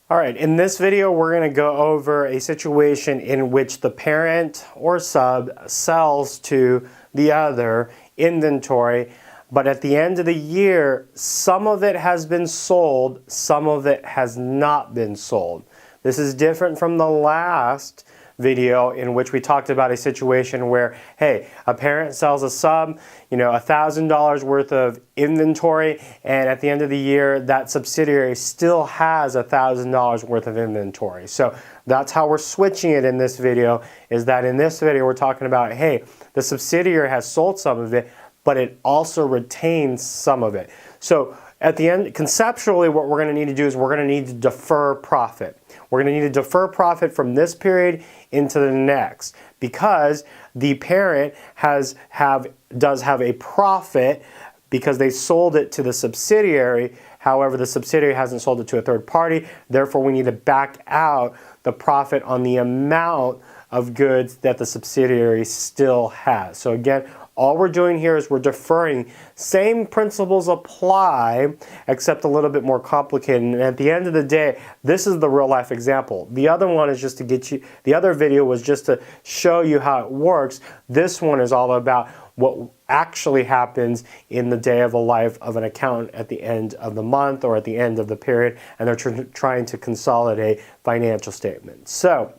All right, in this video, we're going to go over a situation in which the parent or sub sells to the other inventory, but at the end of the year, some of it has been sold, some of it has not been sold. This is different from the last video in which we talked about a situation where, hey, a parent sells a sub, $1,000 worth of inventory, and at the end of the year, that subsidiary still has $1,000 worth of inventory. So that's how we're switching it in this video, is that in this video, we're talking about, hey, the subsidiary has sold some of it, but it also retains some of it. So at the end, conceptually, what we're going to need to do is we're going to need to defer profit. We're going to need to defer profit from this period into the next, because the parent does have a profit because they sold it to the subsidiary. However, the subsidiary hasn't sold it to a third party. Therefore, we need to back out the profit on the amount of goods that the subsidiary still has. So again, all we're doing here is we're deferring. Same principles apply, except a little bit more complicated. And at the end of the day, this is the real life example. The other one is just to get you, the other video was just to show you how it works. This one is all about what actually happens in the day of the life of an accountant at the end of the month or at the end of the period, and they're trying to consolidate financial statements. So,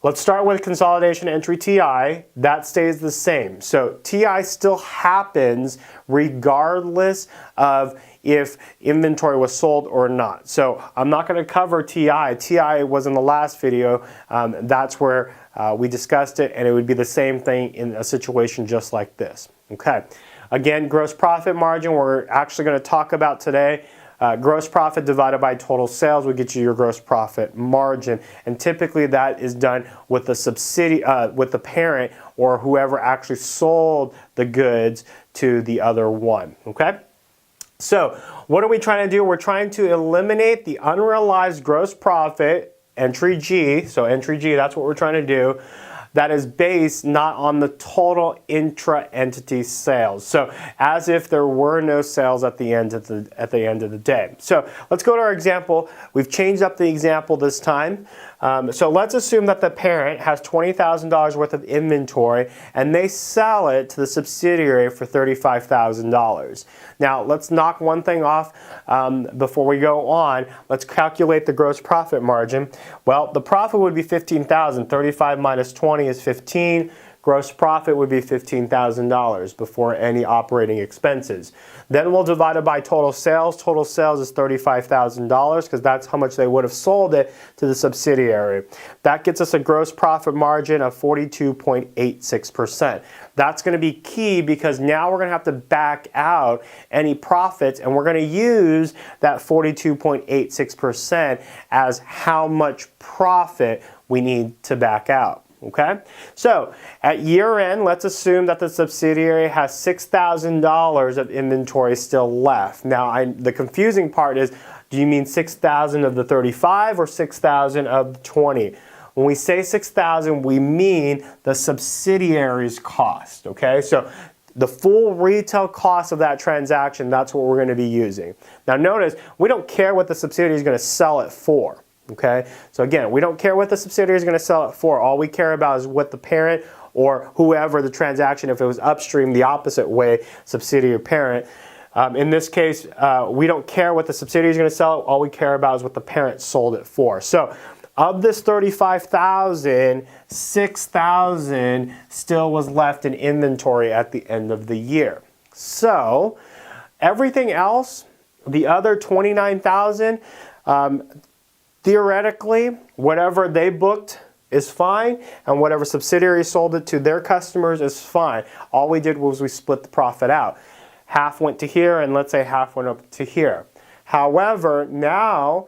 let's start with consolidation entry TI. That stays the same. So TI still happens regardless of if inventory was sold or not. So I'm not going to cover TI. TI was in the last video. That's where we discussed it, and it would be the same thing in a situation just like this. Okay. Again, gross profit margin we're actually going to talk about today. Gross profit divided by total sales will get you your gross profit margin, and typically that is done with the with the parent or whoever actually sold the goods to the other one. Okay. So what are we trying to do? We're trying to eliminate the unrealized gross profit, entry G. So entry G, that's what we're trying to do. That is based not on the total intra-entity sales. So as if there were no sales at the end of the day. So let's go to our example. We've changed up the example this time. So let's assume that the parent has $20,000 worth of inventory and they sell it to the subsidiary for $35,000. Now let's knock one thing off before we go on. Let's calculate the gross profit margin. Well, the profit would be $15,000. 35 minus 20 is 15. Gross profit would be $15,000 before any operating expenses. Then we'll divide it by total sales. Total sales is $35,000 because that's how much they would have sold it to the subsidiary. That gets us a gross profit margin of 42.86%. That's going to be key because now we're going to have to back out any profits, and we're going to use that 42.86% as how much profit we need to back out. Okay, so at year end, let's assume that the subsidiary has $6,000 of inventory still left. Now, the confusing part is, do you mean 6,000 of the 35 or 6,000 of the 20? When we say 6,000, we mean the subsidiary's cost. Okay, so the full retail cost of that transaction, that's what we're going to be using. Now, notice we don't care what the subsidiary is going to sell it for. Okay, so again, we don't care what the subsidiary is going to sell it for. All we care about is what the parent or whoever the transaction, if it was upstream the opposite way, subsidiary parent. In this case, we don't care what the subsidiary is going to sell it. All we care about is what the parent sold it for. So of this $35,000, $6,000 still was left in inventory at the end of the year. So everything else, the other $29,000, theoretically, whatever they booked is fine, and whatever subsidiary sold it to their customers is fine. All we did was we split the profit out. Half went to here, and let's say half went up to here. However, now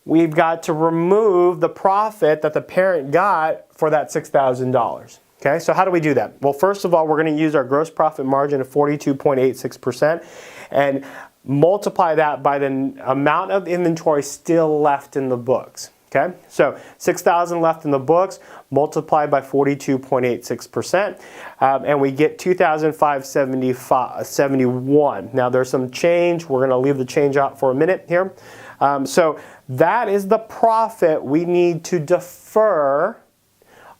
we've got to remove the profit that the parent got for that $6,000. Okay, so how do we do that? Well, first of all, we're going to use our gross profit margin of 42.86% and multiply that by the amount of inventory still left in the books. Okay, so 6,000 left in the books, multiplied by 42.86%, and we get 2,571. Now there's some change. We're going to leave the change out for a minute here. So that is the profit we need to defer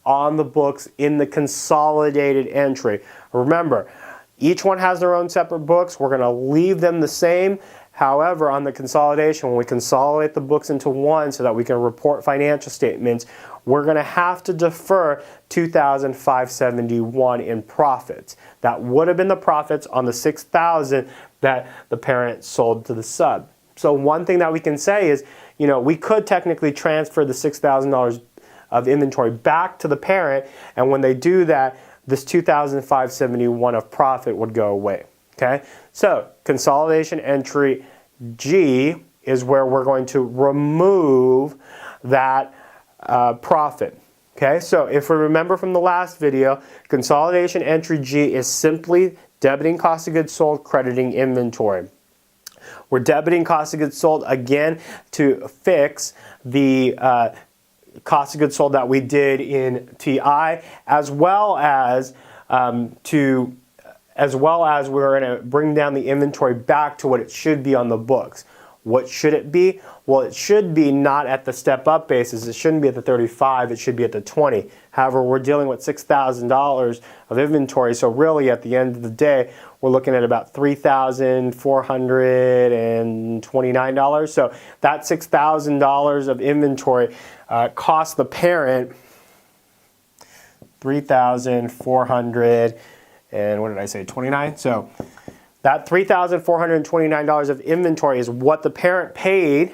on the books in the consolidated entry. Remember, each one has their own separate books. We're going to leave them the same. However, on the consolidation, when we consolidate the books into one so that we can report financial statements, we're going to have to defer 2,571 in profits. That would have been the profits on the 6,000 that the parent sold to the sub. So one thing that we can say is, you know, we could technically transfer the $6,000 of inventory back to the parent, and when they do that, this 2,571 of profit would go away. Okay, so consolidation entry G is where we're going to remove that profit. Okay, so if we remember from the last video, consolidation entry G is simply debiting cost of goods sold, crediting inventory. We're debiting cost of goods sold again to fix the cost of goods sold that we did in TI, as well as we're going to bring down the inventory back to what it should be on the books. What should it be? Well, it should be not at the step-up basis. It shouldn't be at the 35. It should be at the 20. However, we're dealing with $6,000 of inventory, so really at the end of the day, we're looking at about $3,429. So that $6,000 of inventory cost the parent $3,400. And what did I say, 29? So that $3,429 of inventory is what the parent paid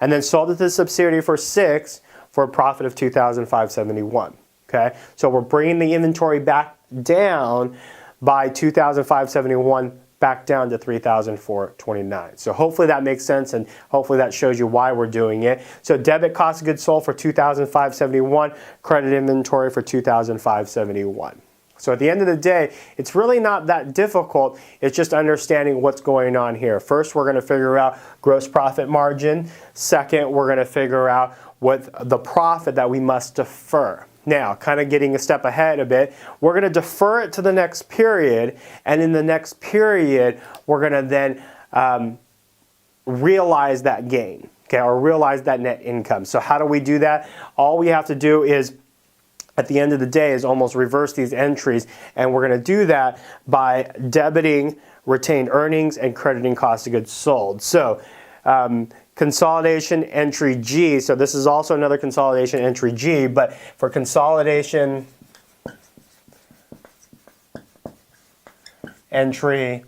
and then sold it to the subsidiary for $6,000 for a profit of $2,571. Okay, so we're bringing the inventory back down by $2,571 back down to $3,429. So hopefully that makes sense, and hopefully that shows you why we're doing it. So debit cost of goods sold for $2,571, credit inventory for $2,571. So at the end of the day, it's really not that difficult. It's just understanding what's going on here. First, we're going to figure out gross profit margin. Second, we're going to figure out what the profit that we must defer. Now, kind of getting a step ahead a bit, we're going to defer it to the next period, and in the next period, we're going to then realize that gain, okay, or realize that net income. So how do we do that? All we have to do is, at the end of the day, is almost reverse these entries, and we're going to do that by debiting retained earnings and crediting cost of goods sold. So consolidation entry G, so this is also another consolidation entry G, but for consolidation entry,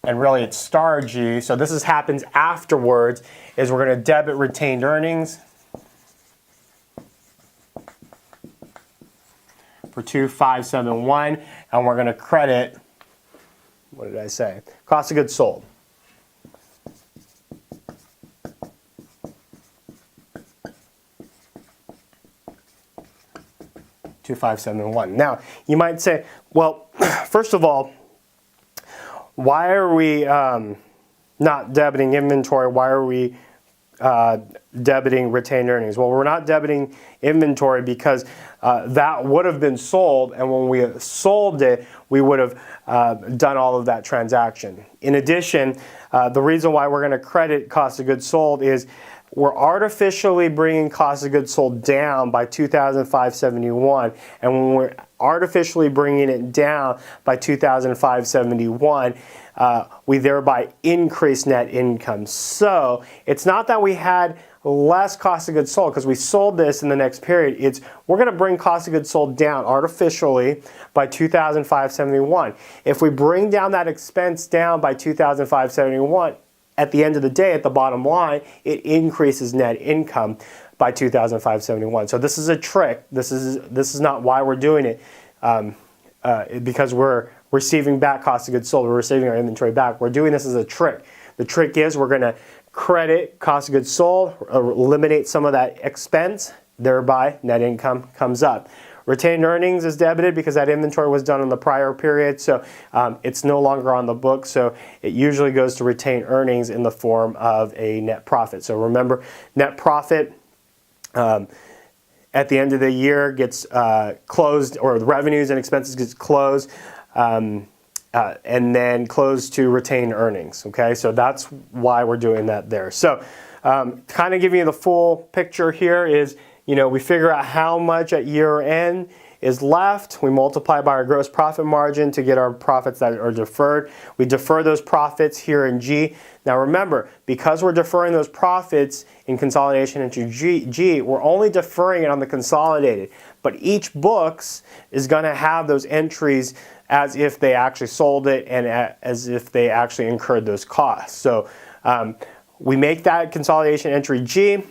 and really it's star G, so this happens afterwards, is we're going to debit retained earnings for 2,571, and we're going to credit, what did I say? Cost of goods sold. $2,571. Now, you might say, well, first of all, why are we not debiting inventory? Why are we debiting retained earnings? Well, we're not debiting inventory because that would have been sold, and when we sold it, we would have done all of that transaction. In addition, the reason why we're going to credit cost of goods sold is we're artificially bringing cost of goods sold down by $2,571, and when we're artificially bringing it down by $2,571, we thereby increase net income. So it's not that we had less cost of goods sold because we sold this in the next period. It's we're going to bring cost of goods sold down artificially by $2,571. If we bring down that expense down by $2,571, at the end of the day, at the bottom line, it increases net income by $2,571. So this is a trick. This is not why we're doing it, because we're receiving back cost of goods sold. We're receiving our inventory back. We're doing this as a trick. The trick is we're going to credit cost of goods sold, eliminate some of that expense, thereby net income comes up. Retained earnings is debited because that inventory was done in the prior period, so it's no longer on the book, so it usually goes to retained earnings in the form of a net profit. So remember, net profit at the end of the year gets closed, or the revenues and expenses gets closed, and then closed to retained earnings. Okay, so that's why we're doing that there. So kind of giving you the full picture here is, we figure out how much at year end is left. We multiply by our gross profit margin to get our profits that are deferred. We defer those profits here in G. Now remember, because we're deferring those profits in consolidation into G, we're only deferring it on the consolidated. But each books is going to have those entries as if they actually sold it and as if they actually incurred those costs. So we make that consolidation entry G,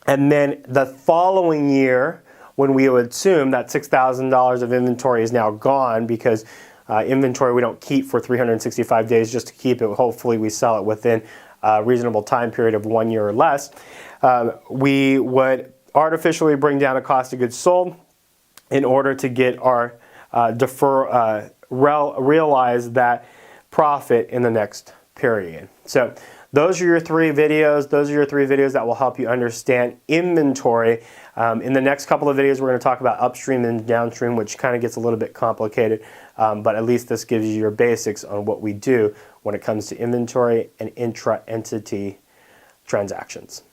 and then the following year, when we would assume that $6,000 of inventory is now gone, because inventory we don't keep for 365 days just to keep it. Hopefully we sell it within a reasonable time period of 1 year or less. We would artificially bring down a cost of goods sold in order to get our realize that profit in the next period. So those are your three videos. Those are your three videos that will help you understand inventory. In the next couple of videos, we're going to talk about upstream and downstream, which kind of gets a little bit complicated, but at least this gives you your basics on what we do when it comes to inventory and intra-entity transactions.